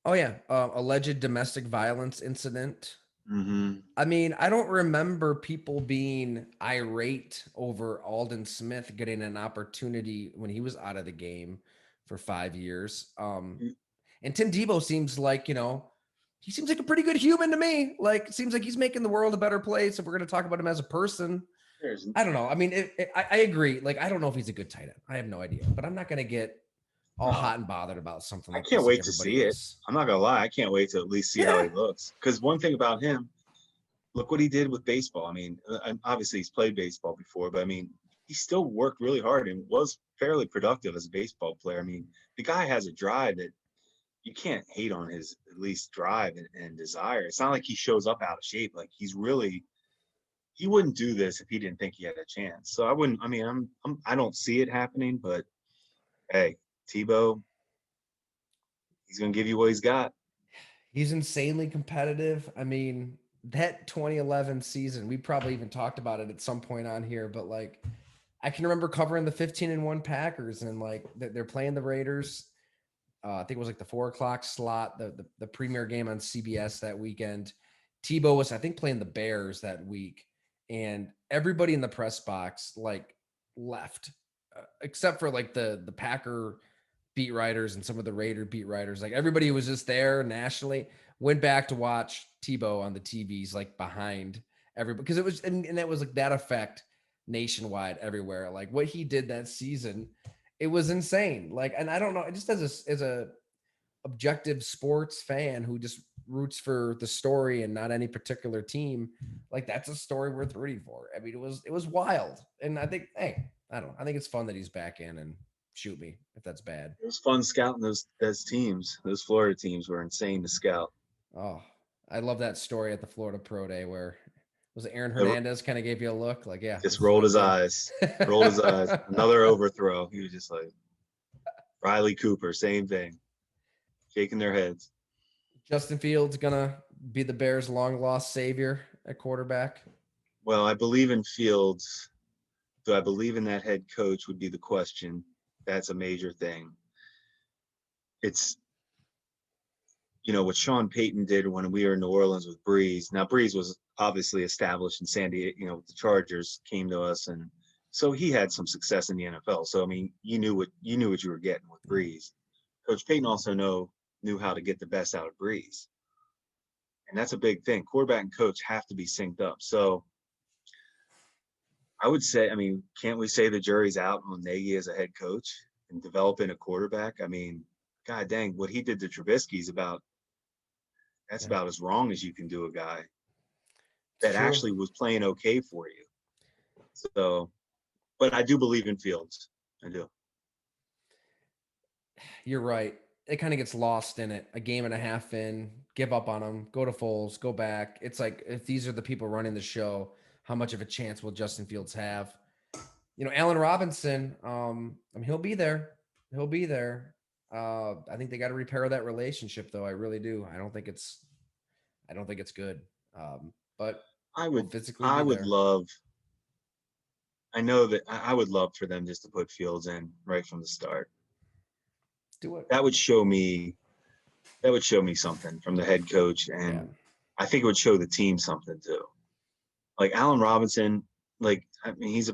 oh yeah, alleged domestic violence incident. Mm-hmm. I mean, I don't remember people being irate over Alden Smith getting an opportunity when he was out of the game for 5 years. And Tim Tebow seems like, he seems like a pretty good human to me. Like, it seems like he's making the world a better place. If we're going to talk about him as a person, There's, I don't know. I mean, I agree. Like, I don't know if he's a good tight end. I have no idea, but I'm not going to get all no, hot and bothered about something I like can't this like wait to everybody see it. else. I'm not gonna lie, I can't wait to at least see how Yeah. he looks. Because one thing about him, look what he did with baseball. I mean, and obviously he's played baseball before, but I mean, he still worked really hard and was fairly productive as a baseball player. I mean, the guy has a drive that you can't hate on his at least drive and desire. It's not like he shows up out of shape. Like he wouldn't do this if he didn't think he had a chance. So I wouldn't. I mean, I don't see it happening, but hey, Tebow, he's gonna give you what he's got. He's insanely competitive. I mean, that 2011 season, we probably even talked about it at some point on here, but like, I can remember covering the 15-1 Packers, and like they're playing the Raiders. I think it was like the 4 o'clock slot, the premier game on CBS that weekend. Tebow was, I think, playing the Bears that week, and everybody in the press box like left, except for like the Packer beat writers and some of the Raider beat writers. Like, everybody was just there nationally, went back to watch Tebow on the TVs, like behind everybody, because it was, and that was like that effect nationwide everywhere. Like, what he did that season, it was insane. Like, and I don't know, just as a objective sports fan who just roots for the story and not any particular team, like, that's a story worth rooting for. I mean, it was wild. And I think, hey, I don't know, I think it's fun that he's back in, and shoot me if that's bad. It was fun scouting those teams. Those Florida teams were insane to scout. Oh, I love that story at the Florida Pro Day where, was it Aaron It Hernandez kind of gave you a look like, yeah, just this is what rolled I'm his doing. eyes, rolled his eyes. Another overthrow. He was just like Riley Cooper, same thing, shaking their heads. Justin Fields gonna be the Bears' long lost savior at quarterback. Well, I believe in Fields. Do I believe in that head coach would be the question. That's a major thing. It's, what Sean Payton did when we were in New Orleans with Breeze. Now, Breeze was obviously established in San Diego, the Chargers came to us, and so he had some success in the NFL. So I mean, you were getting with Breeze. Coach Payton also knew how to get the best out of Breeze, and that's a big thing. Quarterback and coach have to be synced up. So I would say, I mean, can't we say the jury's out on Nagy as a head coach and developing a quarterback? I mean, god dang, what he did to Trubisky is that's Yeah, about as wrong as you can do a guy it's that true. actually was playing okay for you. So, but I do believe in Fields. I do. You're right. It kind of gets lost in it. A game and a half in, give up on them, go to Foles, go back. It's like, if these are the people running the show, how much of a chance will Justin Fields have? Allen Robinson, I mean, he'll be there. He'll be there. I think they got to repair that relationship, though. I really do. I don't think it's good. But I he'll would, physically I be would there. love. I know that I would love for them just to put Fields in right from the start. Do it. That would show me. That would show me something from the head coach, Yeah. and I think it would show the team something too. Like Allen Robinson, like I mean, he's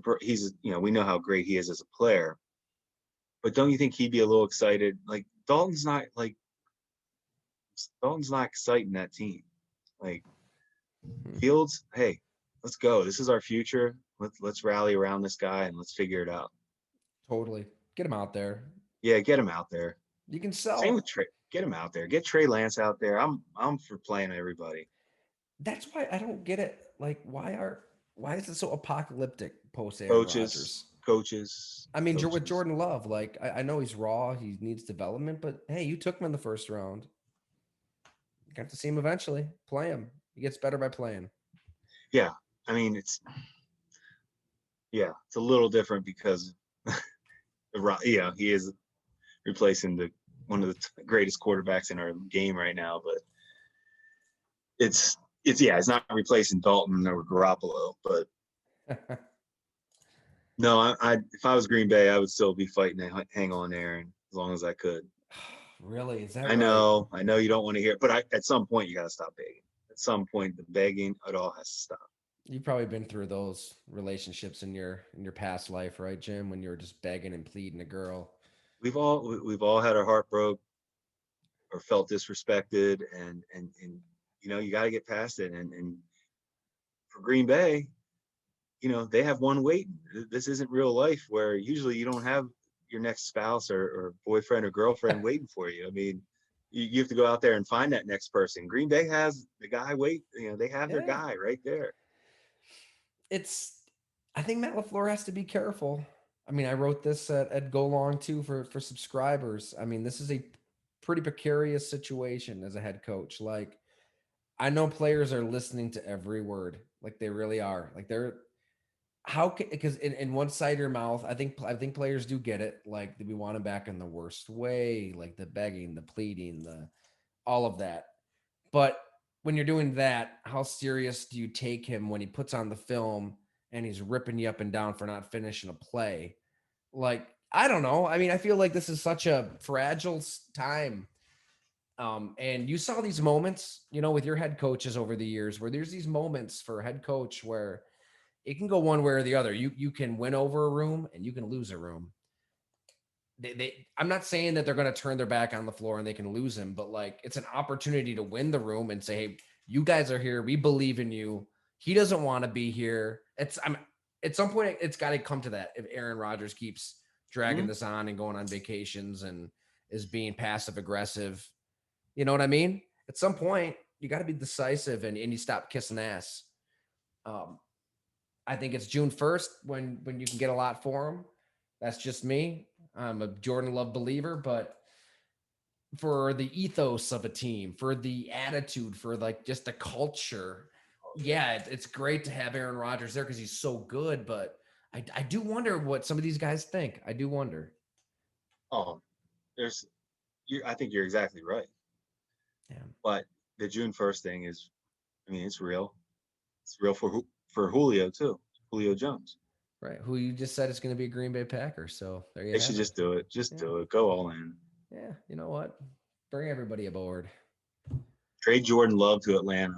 we know how great he is as a player, but don't you think he'd be a little excited? Like Dalton's not exciting that team. Like Hmm. Fields, hey, let's go. This is our future. Let's rally around this guy and let's figure it out. Totally. Get him out there. Yeah, get him out there. You can Same with sell. Trey. Get him out there. Get Trey Lance out there. I'm for playing everybody. That's why I don't get it. Like, why is it so apocalyptic post Aaron Coaches, Rodgers? coaches, I mean, with coaches. Jordan Love, like I know he's raw, he needs development, but hey, you took him in the first round. You got to see him eventually. Play him. He gets better by playing. Yeah, I mean it's a little different because he is replacing the one of the greatest quarterbacks in our game right now, but it's not replacing Dalton or Garoppolo, but no, I if I was Green Bay, I would still be fighting to hang on there and as long as I could. Really? Is that I right? know, I know you don't want to hear it, but at some point you got to stop begging. At some point, the begging, it all has to stop. You've probably been through those relationships in your past life, right, Jim? When you were just begging and pleading a girl. We've all had our heart broke or felt disrespected, and you got to get past it. And for Green Bay, they have one waiting. This isn't real life where usually you don't have your next spouse or boyfriend or girlfriend waiting for you. I mean, you have to go out there and find that next person. Green Bay has the guy wait. They have their Yeah. guy right there. It's I think Matt LaFleur has to be careful. I mean, I wrote this at Go Long too for subscribers. I mean, this is a pretty precarious situation as a head coach. Like, I know players are listening to every word, like they really are. Like they're how can because in one side of your mouth, I think players do get it. Like we want him back in the worst way, like the begging, the pleading, the all of that. But when you're doing that, how serious do you take him when he puts on the film and he's ripping you up and down for not finishing a play? Like, I don't know. I mean, I feel like this is such a fragile time. And you saw these moments, with your head coaches over the years where there's these moments for a head coach where it can go one way or the other. You can win over a room and you can lose a room. I'm not saying that they're going to turn their back on the floor and they can lose him, but like it's an opportunity to win the room and say, hey, you guys are here. We believe in you. He doesn't want to be here. I'm at some point it's got to come to that if Aaron Rodgers keeps dragging Hmm. this on and going on vacations and is being passive aggressive. You know what I mean? At some point, you got to be decisive and you stop kissing ass. Um, I think it's June 1st when you can get a lot for him. That's just me. I'm a Jordan Love believer, but for the ethos of a team, for the attitude, for like just the culture, yeah, it's great to have Aaron Rodgers there because he's so good. But I do wonder what some of these guys think. I do wonder. Oh, there's I think you're exactly right. Yeah, But the June 1st thing is, I mean, it's real. It's real for Julio too. Julio Jones. right. Who you just said is going to be a Green Bay Packer. So there you They should have it. just do it. Just Yeah, do it. Go all in. yeah. You know what? Bring everybody aboard. Trade Jordan Love to Atlanta.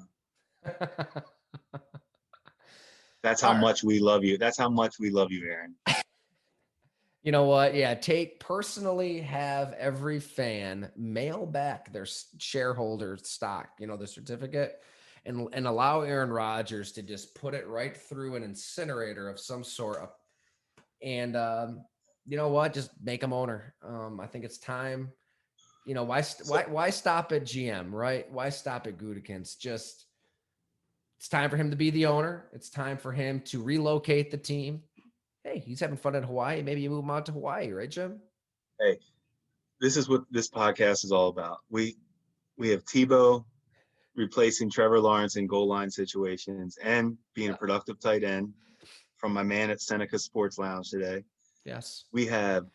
That's how All right. much we love you. That's how much we love you, Aaron. You know what? Yeah, have every fan mail back their shareholder stock, the certificate, and allow Aaron Rodgers to just put it right through an incinerator of some sort. And you know what? Just make him owner. I think it's time. So, Why stop at GM, right? Why stop at Gutekunst? Just it's time for him to be the owner. It's time for him to relocate the team. Hey, he's having fun in Hawaii. Maybe you move him out to Hawaii, right, Jim? hey, this is what this podcast is all about. We have Tebow replacing Trevor Lawrence in goal line situations and being a Yeah. productive tight end from my man at Seneca Sports Lounge today. Yes. We have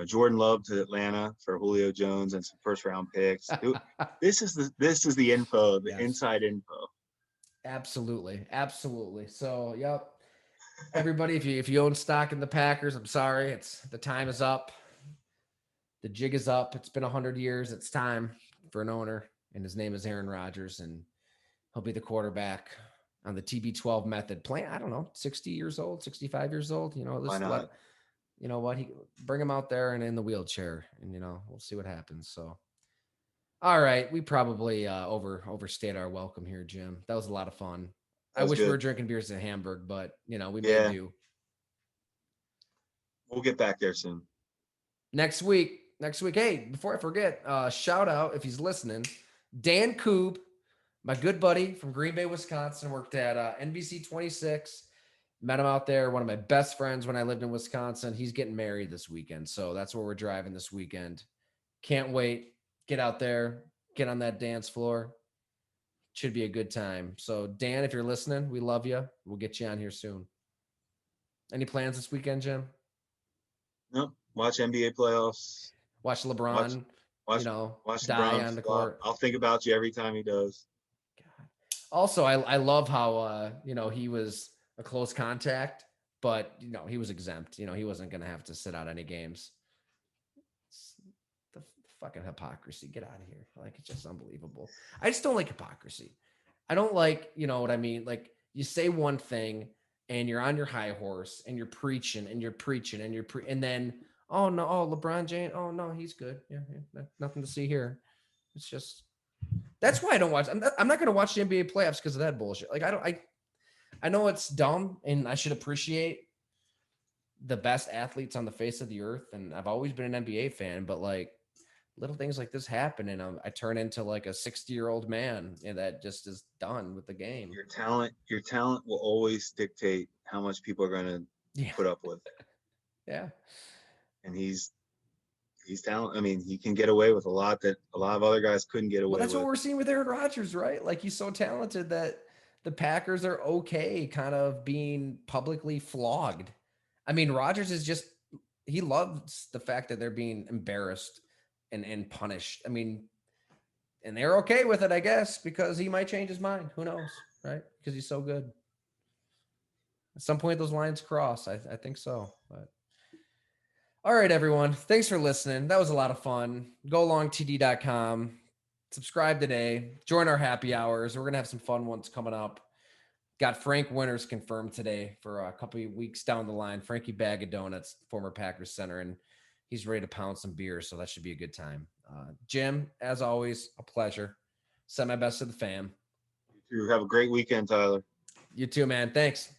Jordan Love to Atlanta for Julio Jones and some first round picks. This is the info, the Yes. inside info. Absolutely. Absolutely. So, yep. Everybody, if you own stock in the Packers, I'm sorry. The time is up. The jig is up. It's been 100 years. It's time for an owner, and his name is Aaron Rodgers, and he'll be the quarterback on the TB12 method playing, I don't know, 60 years old, 65 years old, Why just not? you know what, he bring him out there and in the wheelchair and, we'll see what happens. So, all right. We probably overstayed our welcome here, Jim. That was a lot of fun. That I was wish we were good. drinking beers in Hamburg, but we made Yeah, do. we'll get back there soon. Next week. Hey, before I forget, shout out if he's listening, Dan Koob, my good buddy from Green Bay, Wisconsin, worked at NBC 26. Met him out there. One of my best friends when I lived in Wisconsin. He's getting married this weekend, so that's where we're driving this weekend. Can't wait. Get out there, get on that dance floor. Should be a good time. So, Dan, if you're listening, we love you. We'll get you on here soon. Any plans this weekend, Jim? No, watch NBA playoffs. Watch Watch, LeBron, watch, watch die LeBron on the flop. court. I'll think about you every time he does. God. Also, I love how he was a close contact, but he was exempt. He wasn't going to have to sit out any games. It's the fucking hypocrisy. Get out of here. Like, it's just unbelievable. I just don't like hypocrisy. I don't like, what I mean? Like, you say one thing and you're on your high horse and you're preaching and you're preaching and and then, oh no, LeBron James, oh no, he's good. Yeah, nothing to see here. It's just, that's why I don't watch. I'm not going to watch the NBA playoffs because of that bullshit. Like, I know it's dumb and I should appreciate the best athletes on the face of the earth. And I've always been an NBA fan, but like, little things like this happen and I turn into like a 60-year-old man that just is done with the game. Your talent will always dictate how much people are going to Yeah. put up with. Yeah. And he's talented. I mean, he can get away with a lot that a lot of other guys couldn't get Well, away that's what with. we're seeing with Aaron Rodgers, right? Like, he's so talented that the Packers are okay kind of being publicly flogged. I mean, Rodgers is just, he loves the fact that they're being embarrassed and punished. I mean, and they're okay with it, I guess, because he might change his mind. Who knows, right? Because he's so good. At some point, those lines cross. I think so. But all right, everyone. Thanks for listening. That was a lot of fun. GoLongTD.com. Subscribe today. Join our happy hours. We're gonna have some fun ones coming up. Got Frank Winters confirmed today for a couple of weeks down the line. Frankie Bag of Donuts, former Packers center, and he's ready to pound some beer, so that should be a good time. Jim, as always, a pleasure. Send my best to the fam. You have a great weekend, Tyler. You too, man. Thanks.